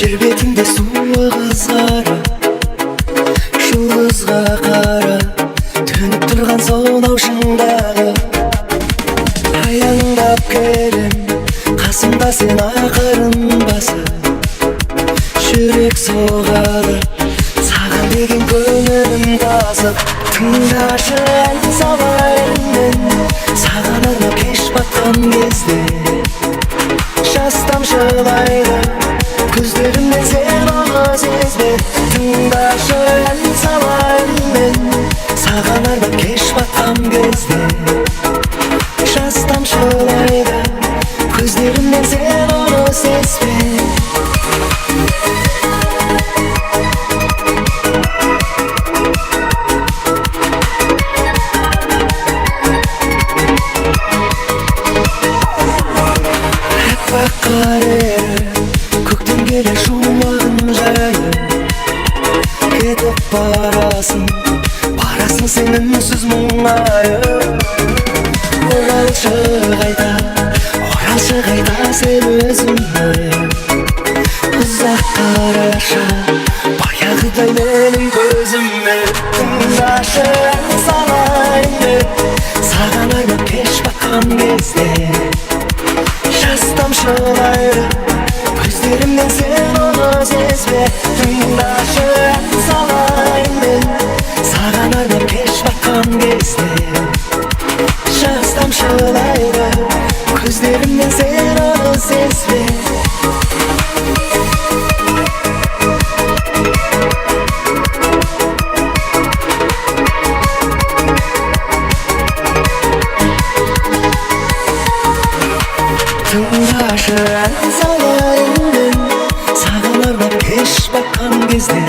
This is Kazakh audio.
жер бетінде суы қызара, жұлдызға қара төніп тұрған сонау шыңдағы. Аяңдап келем, қасымда сен ақырын басып, жүрек соғады, саған деген көңілім тасып. Тыңдашы ән салайын мен, саған арнап кеш батқан кезде. Жас тамшылайды көздерімнен, сен оны сезбе. Тыңдашы ән салайын мен, саған арнап кеш батқан кезде. Жас тамшылайды көздерімнен, сен оны сезбе. Көктем келе шуағын жайып, кетіп барасың, барасың сен үнсіз мұңайып. Оралшы қайта, оралшы қайта сен өзіңе. Ұзақ қарашы, баяғыдай менің көзіме. Тыңдашы ән салайын мен, саған арнап кеш батқан кезде. Жас тамшылайды көздерімнен, сен оны сезбе. Тыңдашы ән салайын мен, саған арнап кеш батқан кезде. Жас тамшылайды көздерімнен, сен оны сезбе. Тыңдашы ән салайын мен, саған арнап кеш батқан кезде.